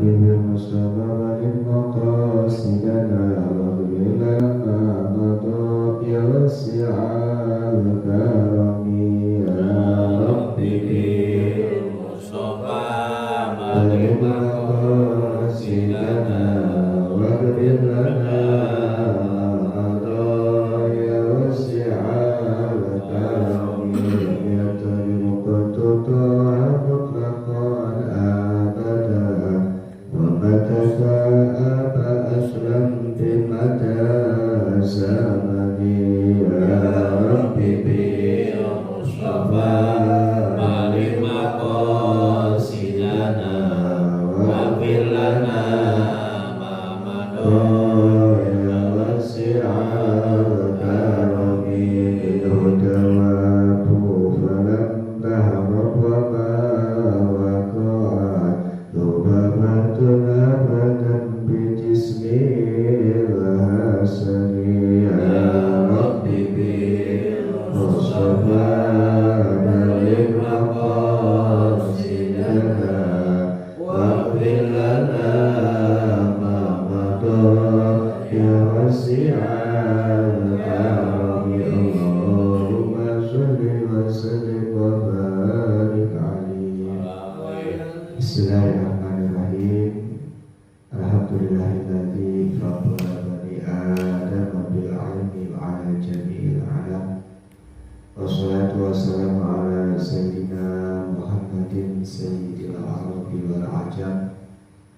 بالمصطفى مقاصدنا واغفر لنا ما مضى يا واسع الكرم يا ربي بالمصطفى مقاصدنا واغفر لنا ما مضى يا واسع الكرم يا طريق تطاع مطلقا أبدا ومتفاء أسلم بمدى زمني يا ربي بالمصطفى مالك مقاصدنا واغفر لنا ما مضى يا واسع الكرم بالهدى فلم تهرب وما وقعت ذبابة أبدا بجسم الحسن يا ربي بالمصطفى بلغ مقاصدنا واغفر لنا ما مضى يا واسع الكرم اللهم صل وسلم وبارك عليه. Bismillahirrahmanirrahim. Alhamdulillahilladzi faddala bani Adam bil ilmi ala jami'il alam. Wassalatu wassalamu ala sayyidina Muhammadin sayyidil arabi wal ajam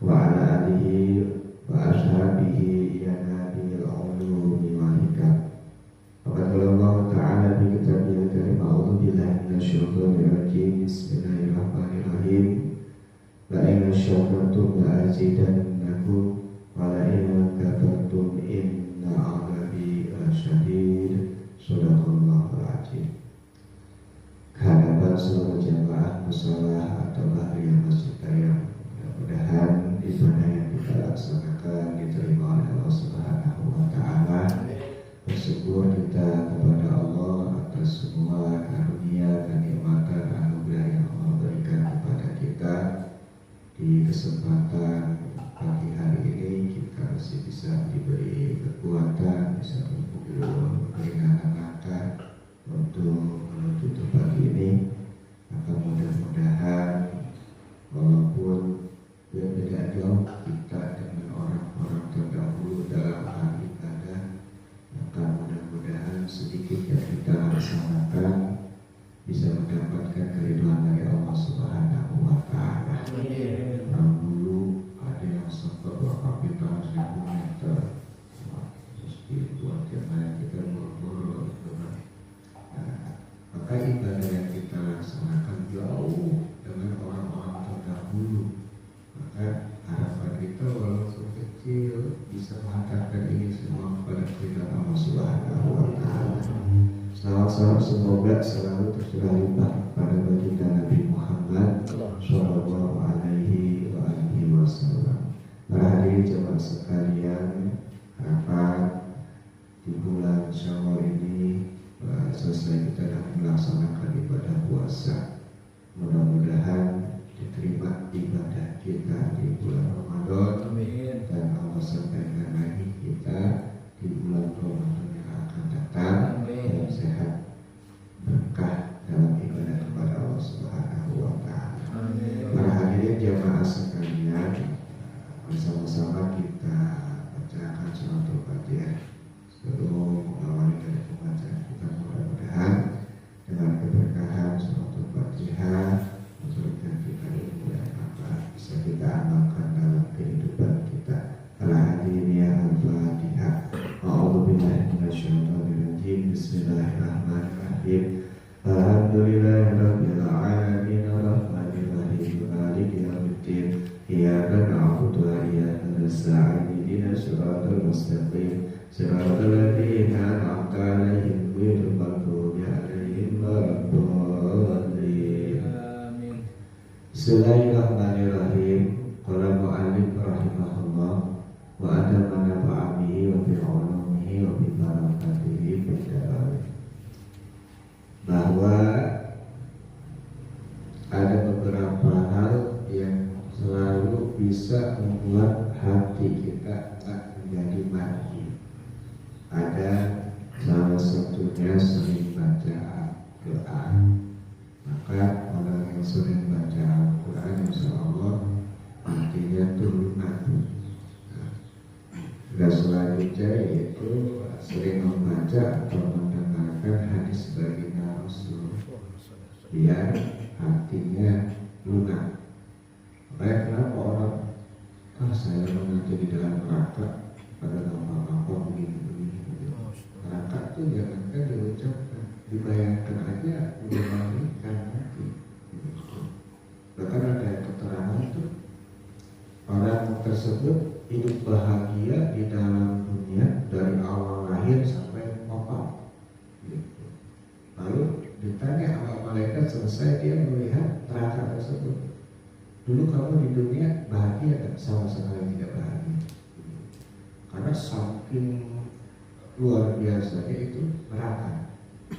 wa ala alihi wa ashabihi ya nabiyil ulumi wal hikam. Faqad qala Allah ta'ala bi kitabil karim a'udzu billahi minasyaitonir rajim. Bismillahirrahmanirrahim. La in syakartum la azidannakum wa la in kafartum inna 'adzabi lasyadid. Shadaqallahul 'azim. Kehadapan seluruh jamaah musholah atau ahli masjid yang mudah-mudahan ibadah yang kita laksanakan diterima oleh Allah Subhanahu wa taala. Bersyukur kita kepada Allah atas semua karunia dan nikmatan anugerah yang Allah berikan kepada kita. Di kesempatan pagi hari ini kita masih bisa diberi kekuatan, bisa berkumpul keringanan mata untuk menuju pagi ini. Maka mudah-mudahan walaupun berbeda jauh kita dengan orang-orang terdahulu dalam hal ibadah, maka mudah-mudahan sedikit yang kita laksanakan bisa mendapatkan keridhaan dari Allah Subhanahu wa taala. Dulu ada yang sempat berkapita 1000 meter, terus dibuat yang kita buru-buru gitu kan. Maka ibadah yang kita laksanakan jauh dengan orang-orang terdahulu. Maka harapan kita walaupun kecil bisa menghantarkan ini semua kepada keridhaan Allah Subhanahu wa taala. Salam semoga selalu tercurah limpah pada baginda Nabi Muhammad Shallallahu Alaihi Wasallam. Para hadirin jemaah sekalian, harapan di bulan Syawal ini selesai kita dapat melaksanakan ibadah puasa. Mudah-mudahan diterima ibadah kita di bulan Ramadan. Amin. Dan Allah sampaikan lagi kita di bulan Ramadan yang akan datang. Dalam sehat, berkah dalam ibadah kepada Allah Subhanahu wa taala. Para hadirin jamaah sekalian, bersama-sama kita bacakan suratul Fatihah. Sebelum mengawali dari pembacaan kita, mudah-mudahan dengan keberkahan suratul Fatihah memberikan kita ilmu yang bisa kita amalkan dalam kehidupan kita. Para hadirin ya Al-Fatihah. A'udzubillahi minasyaitonir rajim. Bismillahirrahmanirrahim. Alhamdulillahirabbil alamin arrahmanir rahim maliki yaumiddin. Iyyaka na'budu wa iyyaka nasta'in. Ihdinas siratal mustaqim. Siratal ladzina an'amta 'alaihim ghairil maghdubi 'alaihim waladdallin. Amin. Bismillahirrahmanirrahim. Qala mu'allif rahimahullah wa adama nafa'amihi wa bi'ulumihi wa bi barakatihi bid'ah. Bahwa ada beberapa hal yang selalu bisa satunya sering baca Al-Quran. Maka orang yang sering baca Al-Quran insya Allah artinya turunan. Dan selanjutnya yaitu sering membaca atau mendengarkan hadis baginda Rasul biar hatinya lunak. Makanya kenapa orang saya mengaji di dalam neraka pada gampang-gampang begini-begini gitu. Neraka itu jangankan diucapkan, dibayangkan aja udah mengerikan hati gitu. Bahkan ada keterangan itu orang tersebut hidup bahagia di dalam dunia dari awal lahir sampai wafat gitu. Lalu ditanya sama malaikat selesai dia melihat neraka tersebut, dulu kamu di dunia bahagia dan sama sekali tidak bahagia, karena saking luar biasanya itu neraka.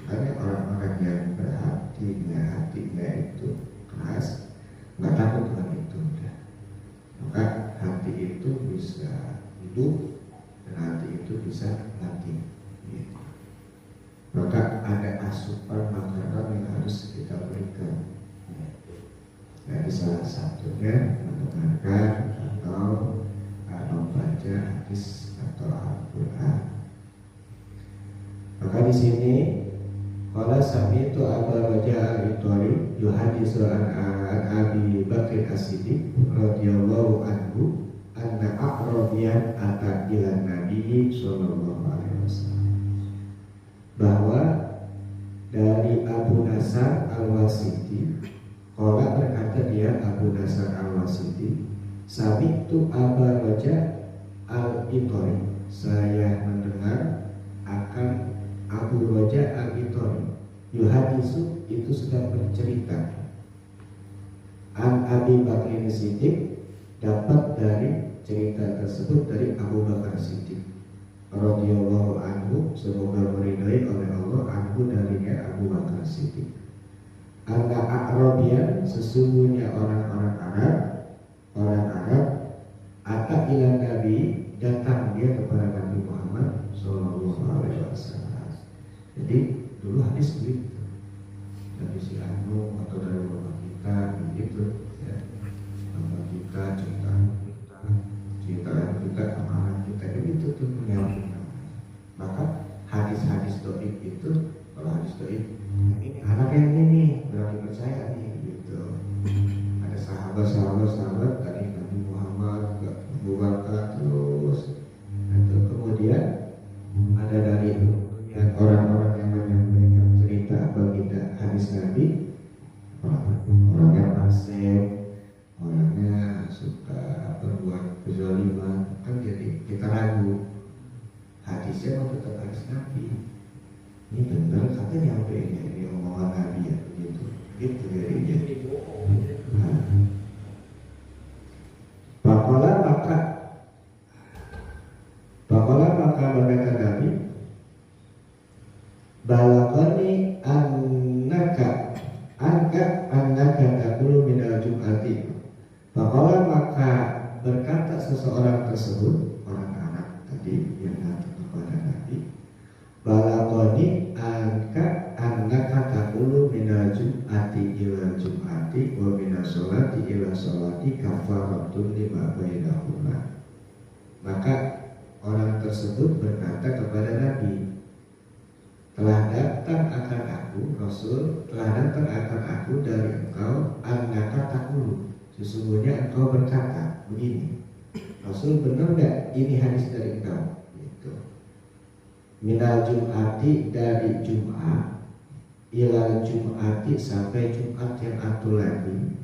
Hanya orang-orang yang hatinya itu keras, nggak takut dengan itu, maka hati itu bisa hidup dan hati itu bisa mati. Gitu. Maka ada asupan makanan yang harus kita berikan. Dari salah satunya mendengarkan atau membaca hadis atau Al-Quran. Maka di sini kalau sami itu Abu Raja Al-Itwari yuhadisu an Abi Bakr As-Siddiq radhiyallahu anhu anna a'rabiyan ata ila Nabi sallallahu alaihi wasallam, bahwa dari Abu Nasr Al-Wasiti Qala berkata dia Abu Nasr Al-Wasiti, Sabitu Aba Raja Al-Itwari, saya mendengar akan Abu Raja Al-Itwari yuhadisu, itu sedang bercerita, An Abi Bakr Siddiq, dapat dari cerita tersebut dari Abu Bakar Siddiq radhiyallahu anhu, semoga meridai oleh Allah, anhu darinya Abu Bakar Siddiq. Anna A'rabiyan, sesungguhnya orang Arab ata ila Nabi, datang dia kepada Nabi Muhammad sallallahu alaihi wasallam. Jadi dulu hadis begitu dari si Anu atau dari bapak kita begitu ya. Bapak kita cerita kita amalan kita begitu tuh penyampaian. Maka hadis-hadis doib itu, kalau hadis doib ini anak yang ini berarti percaya nih gitu. Ada sahabat dari Nabi Muhammad ke Abu Bakar terus, itu kemudian ada dari yang orang-orang yang menyampaikan cerita baginda hadis Nabi, orangnya fasik, orangnya suka berbuat kezaliman, kan jadi kita ragu hadisnya mau tetap hadis Nabi. Ini benar katanya apa ini omongan Nabi ya begitu, gitu jadinya. Pakola maka berkata Nabi, balagani annaka taqulu minal jum'ati. Pakola maka berkata seseorang tersebut, orang anak tadi yang datang kepada Nabi, balagani annaka taqulu minal jum'ati ila jum'ati wa minas sholati ila sholati kafaratun lima bainahuma. Maka orang tersebut berkata kepada Nabi, telah datang akan aku, Rasul, telah datang akan aku dari engkau, annaka taqulu, sesungguhnya engkau berkata begini. Rasul, benar enggak ini hadis dari engkau? Gitu. Minal jum'ati, dari Jum'at, ilal jum'ati, sampai Jum'at yang atul lagi,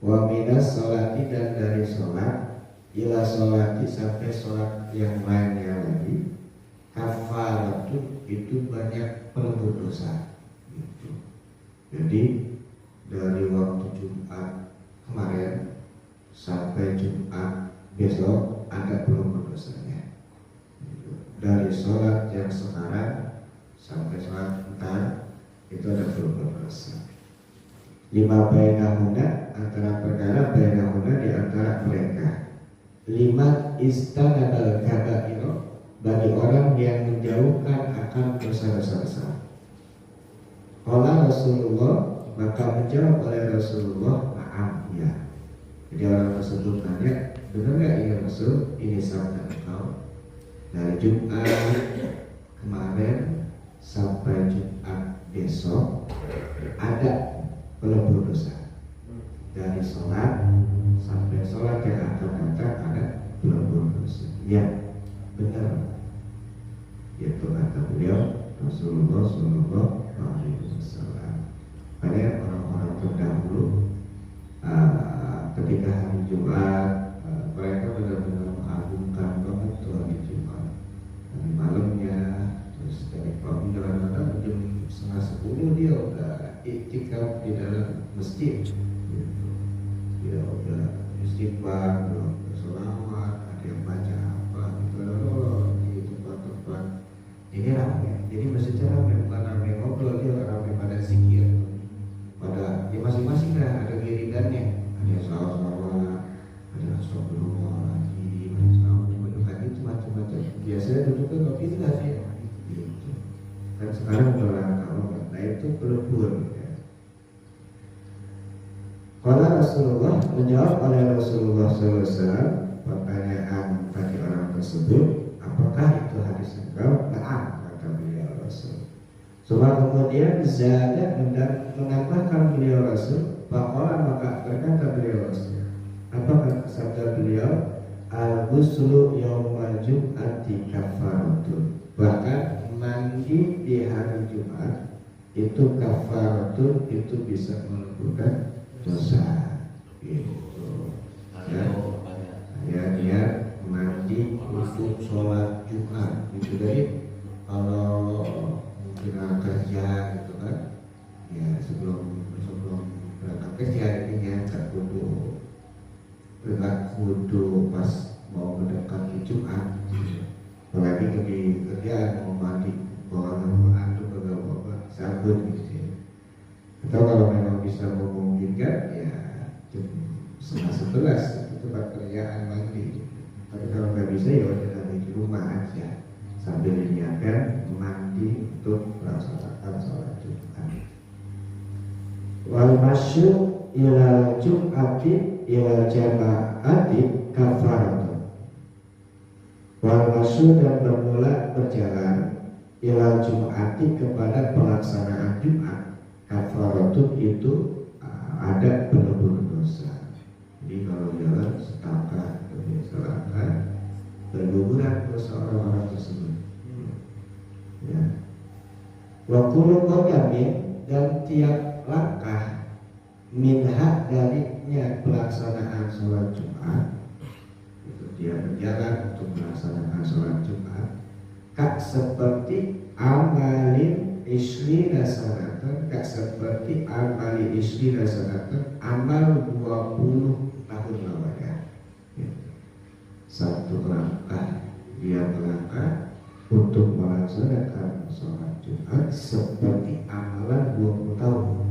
wa minas sholati, dan dari sholat, ila sholati, sampai sholat yang lainnya lagi, kafaratun, itu banyak pelebur dosa gitu. Jadi dari waktu Jumat kemarin sampai Jumat besok ada pelebur dosanya gitu. Dari sholat yang sekarang sampai sholat ntar itu ada pelebur dosa. Lima bainahuna, antara perkara bainahuna, di antara mereka. Lima istanabal kabairo, bagi orang yang menjauhkan akan dosa-dosa besar. Qala Rasulullah, maka menjawab oleh Rasulullah, na'am, ya. Jadi orang tersebut tanya, benar nggak ya Rasul, ini sabda engkau dari Jumat kemarin sampai Jumat besok ada pelebur dosa. Dari sholat sampai sholat yang akan datang ada pelebur dosa. Ya, benar. Itu kata beliau Rasulullah Sallallahu Alaihi Wasallam. Pada orang-orang terdahulu ketika hari Jumat mereka benar-benar mengagungkan banget tuh hari Jumat. Dari malamnya, terus dari pagi kadang-kadang jam 9:30 dia udah iktikaf di dalam masjid. Gitu. Dia udah istighfar, udah sholawat, ada yang baca apa gitu. Di tempat-tempat ini ramai. Jadi masjidnya ramai, bukan ramai ngobrol, dia ramai pada zikir. Pada di masing-masing ada gilirannya. Ada yang salawat, ada yang astagfirullahaladzim, ada yang salawat, itu macam-macam. Biasanya duduknya kopi itu nggak sih? Gitu. Kan sekarang udah kalau nah itu pelebur. Ya. Kalau Rasulullah menjawab oleh Rasulullah SAW pertanyaan bagi orang tersebut, apakah itu hadis engkau? Na'am, kata beliau Rasul. Kemudian Zada menambahkan beliau Rasul, Faqala, maka berkata beliau Rasul, apa sabda beliau? Al-ghuslu yaumal jum'ati kafaratun. Bahkan mandi di hari Jumat itu kafaratun, itu bisa meleburkan dosa. Gitu. Ya, dia mandi untuk sholat Jumat. Itu dari kalau mungkin kerja gitu kan, ya sebelum berangkat kerja ini ya nggak kudu pas mau mendekati Jumat, apalagi di kerjaan mau mandi bawa antum bawa sabun gitu ya. Atau kalau memang bisa memungkinkan ya jam 10:30 itu pekerjaan mandi. Tapi kalau nggak bisa ya udah di rumah aja sambil diniatkan mandi untuk melaksanakan sholat Jumat. Wal masyu ila jum'ati ila jama'ati kafaratun. Wal masyu, dan bermula berjalan ila jum'ati, kepada pelaksanaan Jumat, kafaratun, itu ada pelebur dosa. Jadi kalau jalan setakat demi selangkah berguguran dosa orang-orang tersebut. Ya. Wa kullu qadamin, dan tiap langkah minha, darinya pelaksanaan sholat Jumat, itu dia berjalan untuk melaksanakan sholat Jumat, kak seperti amalin isri sanatan, kak seperti amalin isri sanatan, amal 20 tahun lamanya. Ya. Satu langkah dia melangkah untuk melaksanakan sholat Jumat seperti amalan 20 tahun.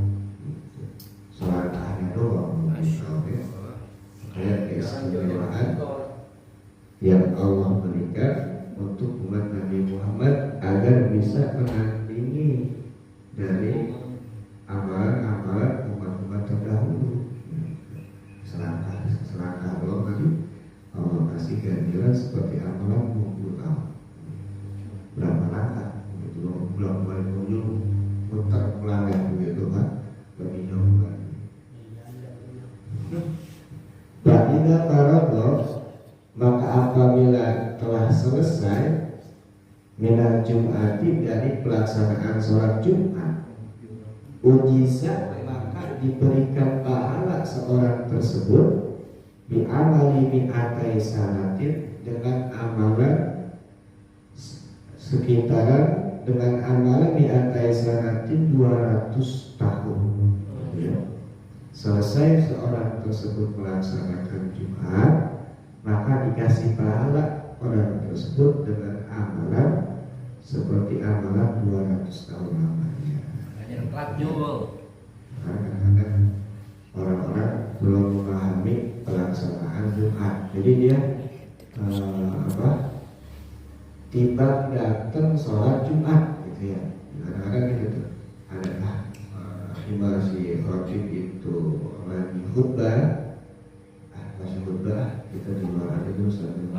Sholat hanya doang, kayak keistimewaan yang Allah berikan untuk umat Nabi Muhammad agar bisa menandingi dari amalan-amalan umat-umat terdahulu. Selangkah Allah tadi Allah kasih ganjaran seperti amalan 20 tahun. Berapa langkah? Belum balik ujung, muter planet begitu kan, lebih jauh kan. Ba'ida faradha, maka apabila telah selesai minal jum'ati, dari pelaksanaan sholat Jumat, ujiza, maka diberikan pahala seorang tersebut bi amali mi'atai sanatin, dengan amalan sekitaran, dengan amalan mi'atai sanatin 200 tahun. Ya. Selesai seorang tersebut melaksanakan Jumat, maka dikasih pahala orang tersebut dengan amalan seperti amalan 200 tahun lamanya. Kadang-kadang orang-orang belum memahami pelaksanaan Jumat, jadi dia tiba datang sholat Jumat gitu ya. Kadang-kadang gitu tuh adalah imam si khotib itu lagi khutbah, masih khutbah kita di luar itu sambil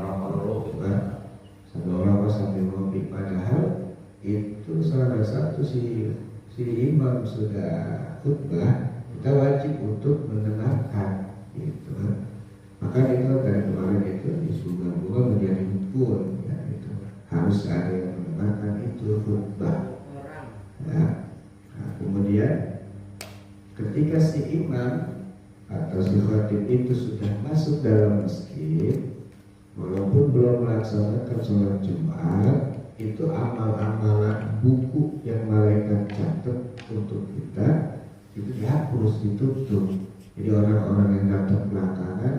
khutbah, sambil orang sambil ngopi, padahal itu salah satu si imam sudah khutbah, kita wajib untuk mendengarkan gitu kan. Maka itu dari kemarin itu di surga menjadi hukum ya, itu harus ada yang mendengarkan itu khutbah ya. Nah, kemudian ketika si imam atau si khatib itu sudah masuk dalam masjid, walaupun belum melaksanakan sholat Jumat, itu amal-amalan buku yang malaikat catat untuk kita itu dihapus, ditutup. Jadi orang-orang yang datang belakangan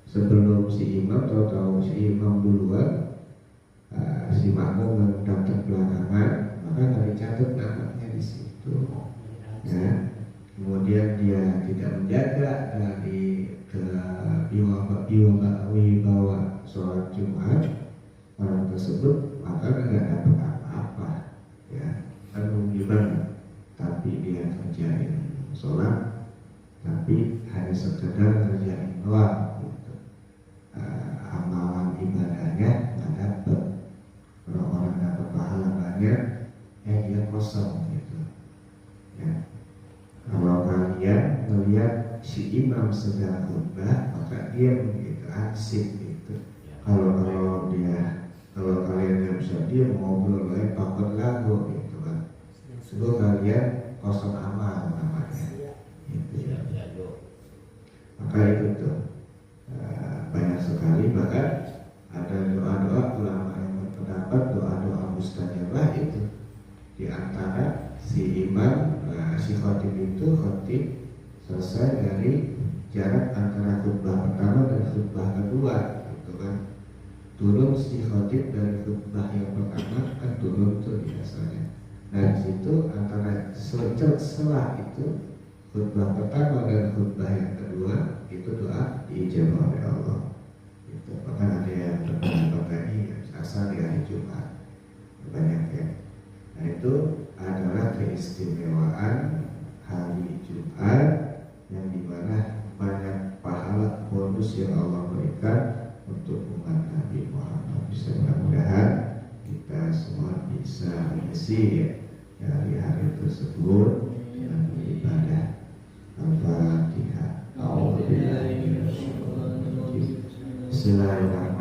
sebelum si imam, tahu-tahu si imam duluan, si makmum yang datang belakangan, maka nggak dicatat namanya di situ ya. Kemudian dia tidak menjaga dari wibawa sholat Jumat orang tersebut, maka nggak dapat apa-apa ya. Kan gimana? Tapi dia kerjain sholat, tapi hanya sekedar kerjain doang gitu. Amalan ibadahnya nggak dapat. Kalau orang dapat pahala banyak, dia kosong gitu ya. Kalau kalian melihat si imam sedang khutbah, maka dia begitu asik gitu. Kalau kalian nggak bisa dia ngobrol lain pakot lagu gitu kan, sebelum kalian kosong amal namanya gitu ya. Maka itu tuh banyak sekali, bahkan ada doa-doa ulama yang berpendapat doa-doa mustajabah itu di antara si imam, si khatib itu selesai dari jarak antara khutbah pertama dan khutbah kedua gitu kan. Turun si khatib dari khutbah yang pertama kan turun tuh biasanya. Nah di situ antara setelah itu khutbah pertama dan khutbah yang kedua itu doa diijabah oleh Allah gitu. Bahkan ada yang berpendapat tadi asal di hari Jumat banyak ya. Nah itu adalah keistimewaan hari Jumat yang dimana banyak pahala bonus yang Allah berikan untuk umat Nabi Muhammad. Bisa mudah-mudahan kita semua bisa mengisi dari hari tersebut dengan beribadah. Al-Fatihah. Bismillahirrahmanirrahim.